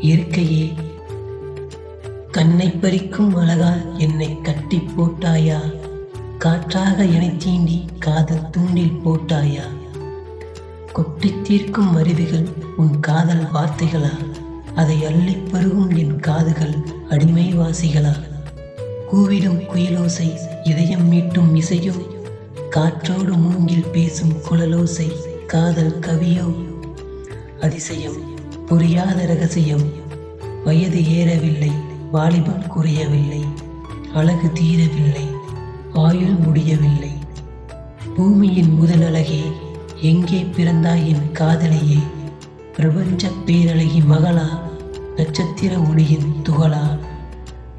இயற்கையே, கண்ணை பறிக்கும் அழகா என்னை கட்டி போட்டாயா, காற்றாக என்னை தீண்டி காதல் தூண்டில் போட்டாயா, கொட்டி தீர்க்கும் அருவிகள் உன் காதல் வார்த்தைகளா, அதை அள்ளிப் பருகும் என் காதுகள் அடிமை வாசிகளா, கூவிடும் குயிலோசை இதயம் மீட்டும் இசையோ, காற்றோடு மூங்கில் பேசும் குழலோசை காதல் கவியோ, அதிசயம் புரியாத ரகசியம், வயது ஏறவில்லை வாலிபம் குறையவில்லை, அழகு தீரவில்லை ஆயுள் முடியவில்லை, பூமியின் முதல் அழகே எங்கே பிறந்தாய் என் காதலியே, பிரபஞ்ச பேரழகி மகளா, நட்சத்திர ஒளியின் துகளா,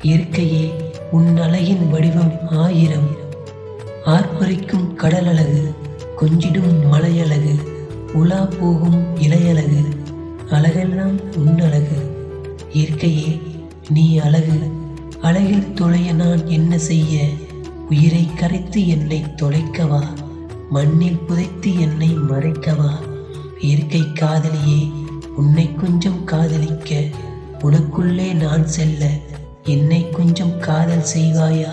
இயற்கையே உன் அழகின் வடிவம் ஆயிரம், ஆர்ப்பரிக்கும் கடல் அழகு, கொஞ்சிடும் மலையழகு, உலா போகும் இலையழகு, அழகெல்லாம் உன் அழகு, இயற்கையே நீ அழகு, அழகில் தொலைய நான் என்ன செய்ய, உயிரை கரைத்து என்னை தொலைக்கவா, மண்ணில் புதைத்து என்னை மறைக்கவா, இயற்கை காதலியே உன்னை கொஞ்சம் காதலிக்க, உனக்குள்ளே நான் செல்ல என்னை கொஞ்சம் காதல் செய்வாயா.